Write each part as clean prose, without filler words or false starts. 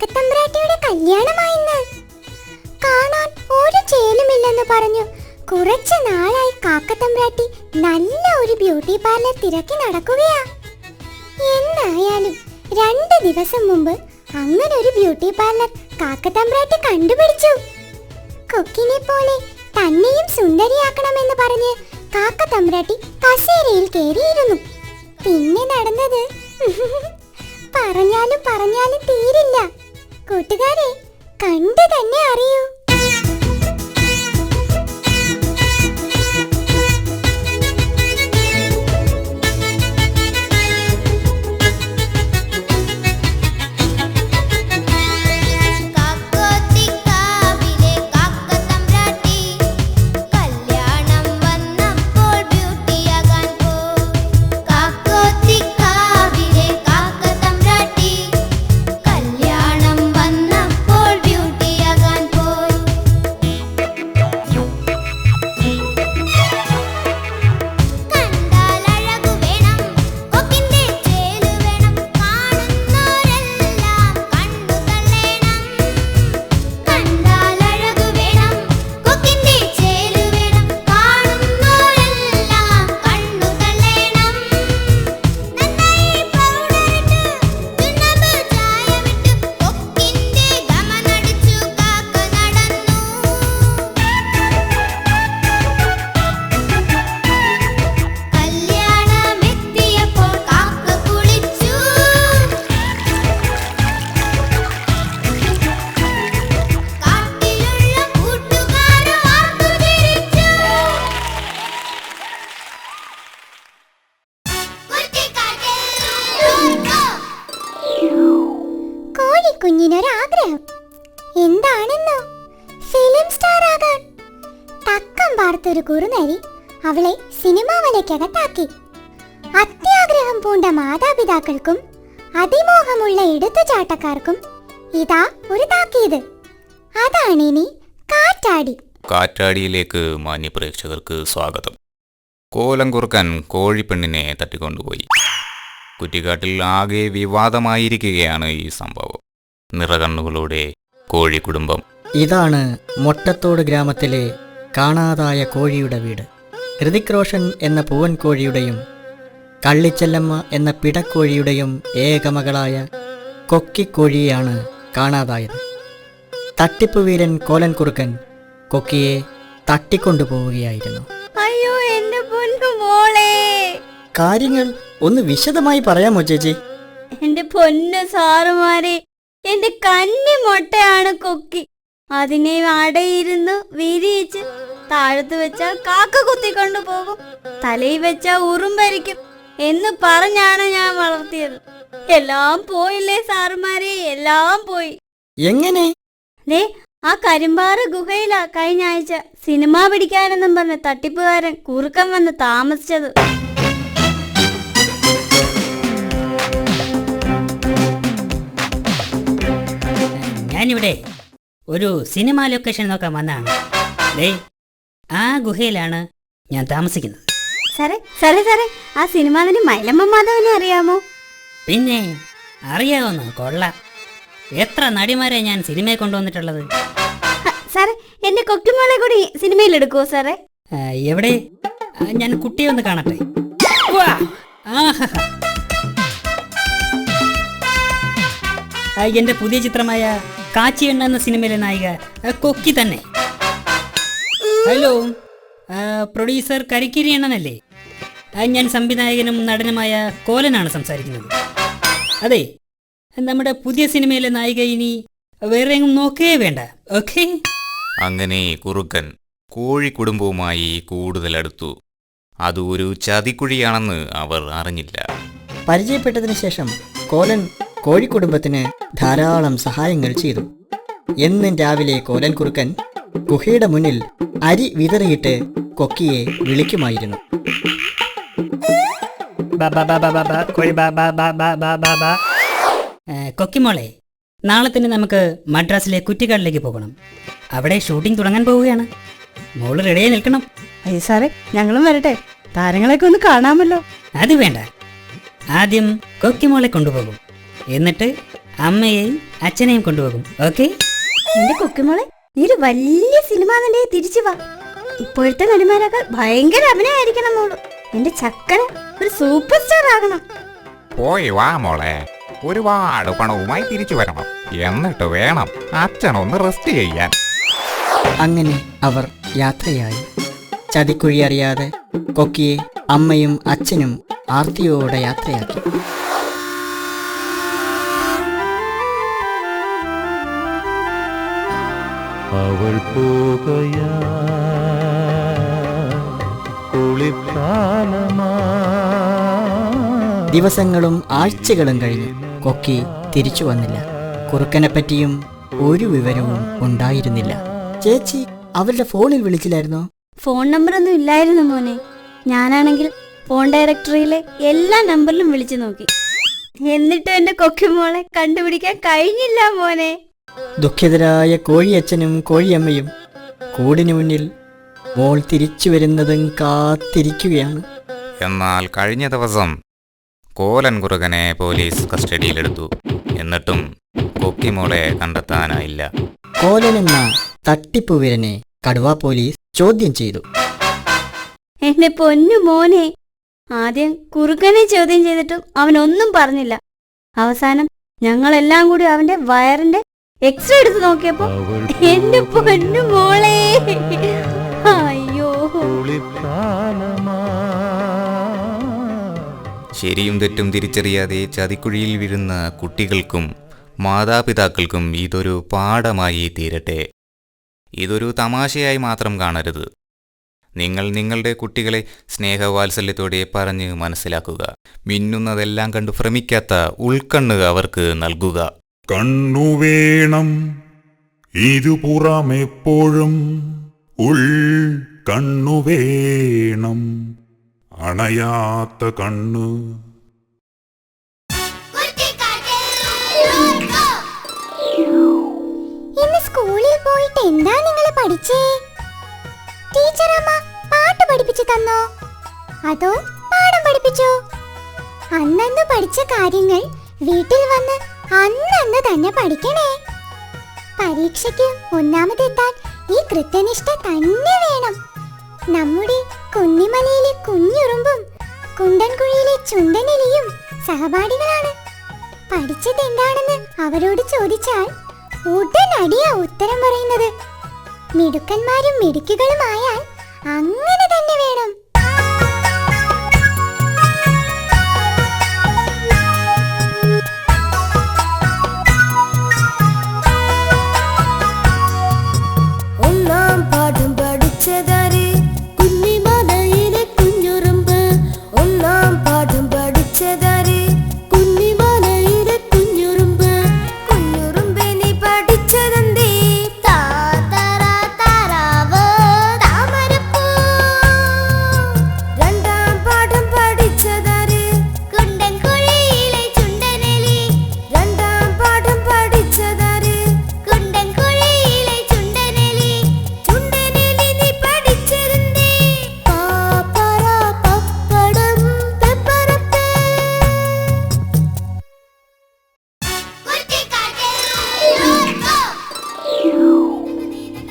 കാക്കത്തമ്പ്രാട്ടിയുടെ കല്യാണമായിന്ന്. കാണാൻ ഒരു ചേലുമില്ലെന്ന് പറഞ്ഞു കുറച്ച് നാളായി കാക്കത്തമ്പ്രാട്ടി നല്ല ഒരു ബ്യൂട്ടി പാർലർ തിരക്കി നടക്കുകയാ. എന്നായാലും 2 ദിവസം മുമ്പ് അങ്ങനെ ഒരു ബ്യൂട്ടി പാർലർ കാക്കത്തമ്പ്രാട്ടി കണ്ടുപിടിച്ചു. കൊക്കിനെ പോലെ തന്നെയും സുന്ദരിയാക്കണമെന്ന് പറഞ്ഞ് കാക്കത്തമ്പ്രാട്ടി കസേരയിൽ കയറിയിരുന്നു. പിന്നെ നടന്നത് പറഞ്ഞാലും തീരില്ല. കൂട്ടുകാരെ, കണ്ടു തന്നെ അറിയൂ. കുഞ്ഞിനൊരാഗ്രഹം എന്താണെന്നോ? ഫിലിം സ്റ്റാർ ആകാൻ. തക്കം പാർത്തൊരു കുറുനരി അവളെ സിനിമാ വലയ്ക്കകത്താക്കി. അത്യാഗ്രഹം പൂണ്ട മാതാപിതാക്കൾക്കും അതിമോഹമുള്ള എടുത്തുചാട്ടക്കാർക്കും ഇതാ ഒരു താക്കീത്. അതാണിനി കാറ്റാടി. കാറ്റാടിയിലേക്ക് മാന്യ പ്രേക്ഷകർക്ക് സ്വാഗതം. കോലം കുറുക്കൻ കോഴിപ്പെണ്ണിനെ തട്ടിക്കൊണ്ടുപോയി. കുറ്റിക്കാട്ടിൽ ആകെ വിവാദമായിരിക്കുകയാണ് ഈ സംഭവം. നിറകണ്ണുകളോടെ കോഴിക്കുടുംബം. ഇതാണ് മൊട്ടത്തോട് ഗ്രാമത്തിലെ കാണാതായ കോഴിയുടെ വീട്. ഹൃതിക് റോഷൻ എന്ന പൂവൻ കോഴിയുടെയും കള്ളിച്ചെല്ലമ്മ എന്ന പിടക്കോഴിയുടെയും ഏകമകളായ കൊക്കിക്കോഴിയെയാണ് കാണാതായത്. തട്ടിപ്പ് വീരൻ കോലൻ കുറുക്കൻ കൊക്കിയെ തട്ടിക്കൊണ്ടുപോവുകയായിരുന്നു. അയ്യോ, എന്റെ പൊന്നു മോളെ. കാര്യങ്ങൾ ഒന്ന് വിശദമായി പറയാമോ ചേച്ചി? എന്റെ പൊന്നു സാറുമാരെ, എന്റെ കന്നി മൊട്ടയാണ് കൊക്കി. അതിനെ അടയിരുന്ന് വിരിയിച്ച് താഴത്ത് വെച്ചാൽ കാക്ക കുത്തിക്കൊണ്ടു പോകും, തലയിൽ വെച്ചാൽ ഉറുമ്പരിക്കും എന്ന് പറഞ്ഞാണ് ഞാൻ വളർത്തിയത്. എല്ലാം പോയില്ലേ സാറുമാരെ, എല്ലാം പോയി. എങ്ങനെ? ആ കരിമ്പാറ ഗുഹയിലാ കഴിഞ്ഞ ആഴ്ച സിനിമ പിടിക്കാനെന്നും പറഞ്ഞ തട്ടിപ്പുകാരൻ കുറുക്കൻ വന്ന് താമസിച്ചത്. ഞാനിവിടെ ഒരു സിനിമ ലൊക്കേഷൻ നോക്കാൻ വന്നതാണ്. ആ ഗുഹയിലാണ് ഞാൻ താമസിക്കുന്നത്. സാറേ, ആ സിനിമ നടി മൈലമ്മ മാധവനെ അറിയാമോ? പിന്നെ അറിയാവുന്ന കൊള്ളാം. എത്ര നടിമാരെ ഞാൻ സിനിമയെ കൊണ്ടുവന്നിട്ടുള്ളത്. സാറേ, എന്റെ കൊക്കിമോളെ കൂടി സിനിമയിൽ എടുക്കുവോ സാറേ? എവിടെ? ഞാൻ കുട്ടിയെ ഒന്ന് കാണട്ടെ. എന്റെ പുതിയ ചിത്രമായ കാച്ചി എണ്ണ എന്ന സിനിമയിലെ നായിക കൊക്കി തന്നെ. ഹലോ, പ്രൊഡ്യൂസർ കരിക്കിരി എണ്ണനല്ലേ? ഞാൻ സംവിധായകനും നടനുമായ കോലനാണ് സംസാരിക്കുന്നത്. അതെ, നമ്മുടെ പുതിയ സിനിമയിലെ നായിക ഇനി വേറെ എങ്ങും നോക്കേ വേണ്ട. ഓക്കെ. അങ്ങനെ കുറുക്കൻ കോഴിക്കുടുംബവുമായി കൂടുതൽ അടുത്തു. അത് ഒരു ചതിക്കുഴിയാണെന്ന് അവർ അറിഞ്ഞില്ല. പരിചയപ്പെട്ടതിന് ശേഷം കോലൻ കോഴിക്കുടുംബത്തിന് ധാരാളം സഹായങ്ങൾ ചെയ്തു. എന്നും രാവിലെ കോലൻ കുറുക്കൻ ഗുഹയുടെ മുന്നിൽ അരി വിതറിയിട്ട് കൊക്കിയെ വിളിക്കുമായിരുന്നു. കൊക്കിമോളെ, നാളെ തന്നെ നമുക്ക് മദ്രാസിലെ കുറ്റിക്കാട്ടിലേക്ക് പോകണം. അവിടെ ഷൂട്ടിംഗ് തുടങ്ങാൻ പോവുകയാണ്. മോള് റെഡിയായി നിൽക്കണം. അയ്യോ സാറേ, ഞങ്ങളും വരട്ടെ, താരങ്ങളെയൊക്കെ ഒന്ന് കാണാമല്ലോ. അത് വേണ്ട, ആദ്യം കൊക്കിമോളെ കൊണ്ടുപോകും. എന്നിട്ട് അമ്മയെയും അച്ഛനെയും കൊണ്ടുപോകും. ഓക്കെ? എന്റെ കൊക്കുമോളെ, നീ ഒരു വലിയ സിനിമ നടിയെ തിരിച്ചു വാ. ഇപ്പോഴത്തെ നടിമാരൊക്കെ ഭയങ്കര അഭിനയായിരിക്കണം മോള്. എന്റെ ചക്കര ഒരു സൂപ്പർ സ്റ്റാർ ആകണം. പോയി വാ മോളെ, ഒരുപാട് പണവുമായി തിരിച്ചു വരണം. എന്നിട്ട് വേണം അച്ഛനൊന്ന് റെസ്റ്റ് ചെയ്യാൻ. അങ്ങനെ അവർ യാത്രയായി. ചതിക്കുഴി അറിയാതെ കൊക്കിയെ അമ്മയും അച്ഛനും ആർത്തിയോടെ യാത്രയാക്കി. അവൾ പോകയാ കുളിർക്കാലമാ. ദിവസങ്ങളും ആഴ്ചകളും കഴിഞ്ഞു. കൊക്കി തിരിച്ചു വന്നില്ല. കുറുക്കനെ പറ്റിയും ഒരു വിവരവും ഉണ്ടായിരുന്നില്ല. ചേച്ചി അവരുടെ ഫോണിൽ വിളിച്ചില്ലായിരുന്നോ? ഫോൺ നമ്പറൊന്നും ഇല്ലായിരുന്നു മോനെ. ഞാനാണെങ്കിൽ ഫോൺ ഡയറക്ടറിയിലെ എല്ലാ നമ്പറിലും വിളിച്ചു നോക്കി. എന്നിട്ടും എന്റെ കൊക്കുമോളെ കണ്ടുപിടിക്കാൻ കഴിഞ്ഞില്ല മോനെ. ദുഃഖിതരായ കോഴിയച്ഛനും കോഴിയമ്മയും കൂടിനു മുന്നിൽ മോൾ തിരിച്ചു വരുന്നതും കാത്തിരിക്കുകയാണ്. എന്നാൽ കഴിഞ്ഞ ദിവസം കോലൻ കുറുകനെ പോലീസ് കസ്റ്റഡിയിലെടുത്തു. എന്നിട്ടും കൊക്കിമോളെ കണ്ടെത്താനായില്ല. കോലൻ എന്ന തട്ടിപ്പുവീരനെ കടുവ പോലീസ് ചോദ്യം ചെയ്തു. എന്റെ പൊന്നു മോനെ, ആദ്യം കുറുക്കനെ ചോദ്യം ചെയ്തിട്ടും അവനൊന്നും പറഞ്ഞില്ല. അവസാനം ഞങ്ങളെല്ലാം കൂടി അവന്റെ വയറിന്റെ എക്സ്റേ എടുത്ത് നോക്കിയപ്പോ എന്റെ പൊന്നു മോളെ, അയ്യോ. ശരിയും തെറ്റും തിരിച്ചറിയാതെ ചതിക്കുഴിയിൽ വീഴുന്ന കുട്ടികൾക്കും മാതാപിതാക്കൾക്കും ഇതൊരു പാഠമായി തീരട്ടെ. ഇതൊരു തമാശയായി മാത്രം കാണരുത്. നിങ്ങൾ നിങ്ങളുടെ കുട്ടികളെ സ്നേഹവാത്സല്യത്തോടെ പറഞ്ഞ് മനസ്സിലാക്കുക. മിന്നുന്നതെല്ലാം കണ്ടു ഭ്രമിക്കാത്ത ഉൾക്കണ്ണ് അവർക്ക് നൽകുക. കണ്ണു വേണം ഇരുപുറമെപ്പോഴും, ഉൾ കണ്ണു വേണം, അണയാത്ത കണ്ണ്. ഇന്ന് സ്കൂളിൽ പോയിട്ട് എന്താ നിങ്ങൾ പഠിച്ചേ? ടീച്ചറമ്മ പാട്ട് പഠിപ്പിച്ചു തന്നോ അതോ പാഠം പഠിപ്പിച്ചോ? അന്നന്ന് പഠിച്ച കാര്യങ്ങൾ വീട്ടിൽ വന്ന് അന്നന്ന് തന്നെ പഠിക്കണേ. പരീക്ഷയ്ക്ക് ഒന്നാമതെത്താൻ ഈ കൃത്യനിഷ്ഠ തന്നെ വേണം. നമ്മുടെ കുന്നിമലയിലെ കുഞ്ഞുറുമ്പും കുണ്ടൻകുഴിയിലെ ചുണ്ടനെലിയും സഹപാഠികളാണ്. പഠിച്ചത് എന്താണെന്ന് അവരോട് ചോദിച്ചാൽ ഉടനടിയാ ഉത്തരം പറയുന്നത്. മിടുക്കന്മാരും മിടുക്കുകളുമായാൽ അങ്ങനെ തന്നെ വേണം. ഒന്നാം പാഠം പഠിച്ചതാര്? കുന്നിമലയിലെ കുഞ്ഞുറുമ്പ്. ഒന്നാം പാഠം പഠിച്ചതാര്? കുന്നിമലയിലെ കുഞ്ഞുറുമ്പ്. കുഞ്ഞുറുമ്പെ നീ പഠിച്ചതെന്തേ? താറാവ് താമരപ്പൂ. രണ്ടാം പാഠം പഠിച്ചതാര്? കുണ്ടൻകുഴിയിലെ ചുണ്ടനെലി. രണ്ടാം പാഠം പഠിച്ചതാര്? കുണ്ടൻകുഴിയിലെ ചുണ്ടനെലി. ചുണ്ടനെലി നീ പഠിച്ചതെന്തേ? പാപ്പറ പപ്പടം പെപ്പറപ്പേ.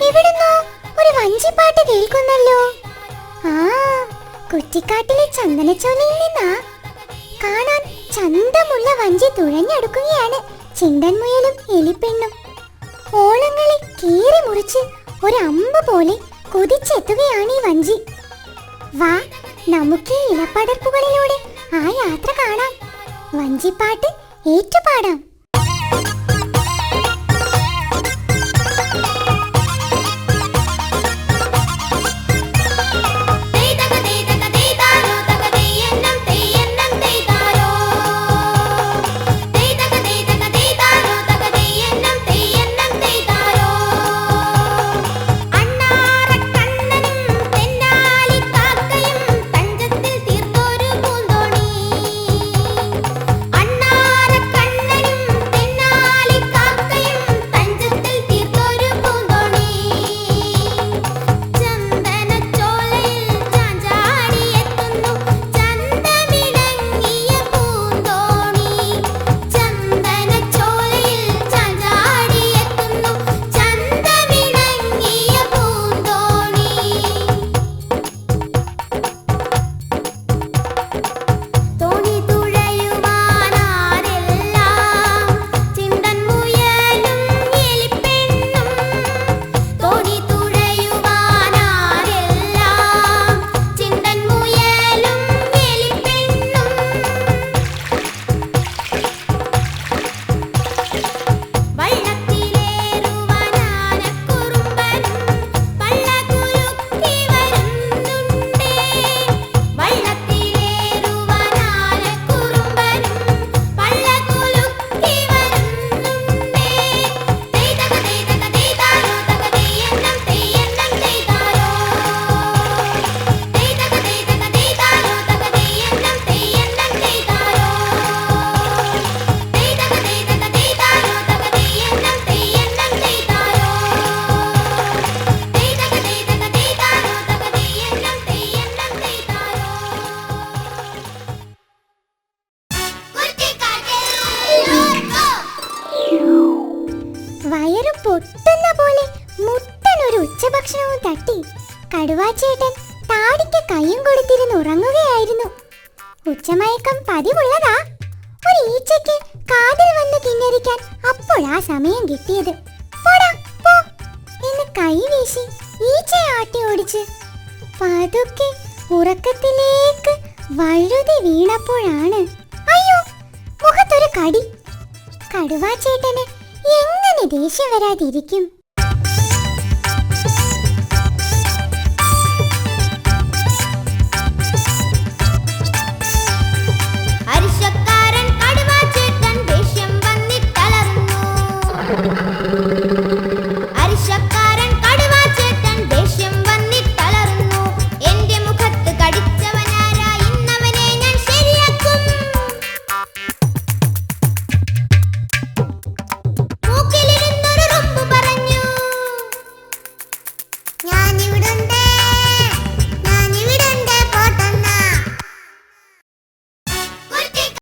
എവിടുന്നോ ഒരു വഞ്ചിപ്പാട്ട് കേൾക്കുന്നല്ലോ. ആ, കുറ്റിക്കാട്ടിലെ ചന്ദനച്ചോലയിൽ നിന്നാ. കാണാൻ ചന്തമുള്ള വഞ്ചി തുഴഞ്ഞെടുക്കുകയാണ് ചിണ്ടൻമുയലും എലിപ്പെണ്ണും. ഓളങ്ങളെ കീറി മുറിച്ച് ഒരു അമ്പ് പോലെ കുതിച്ചെത്തുകയാണ് ഈ വഞ്ചി. വാ, നമുക്ക് ഈ ഇലപ്പടർപ്പുകളിലൂടെ ആ യാത്ര കാണാം. വഞ്ചിപ്പാട്ട് ഏറ്റുപാടാം. അണ്ണാറക്കണ്ണനും തട്ടി കടുവാച്ചേട്ടൻ താടിക്ക് കൈയും കൊടുത്തിരുന്ന് ഉറങ്ങുകയായിരുന്നു. ഉച്ചമയക്കം പതിവുള്ളതാ. ഒരു ഈച്ചയ്ക്ക് കാതിൽ വന്ന് കിന്നരിക്കാൻ അപ്പോഴാ സമയം കിട്ടിയത്. പോടാ പോ എന്ന് കൈ വീശി ഈച്ചയെ ആട്ടി ഓടിച്ച് പതുക്കെ ഉറക്കത്തിലേക്ക് വഴുതി വീണപ്പോഴാണ് അയ്യോ മുഖത്തൊരു കടി. കടുവാച്ചേട്ടന് എങ്ങനെ ദേഷ്യം വരാതിരിക്കും?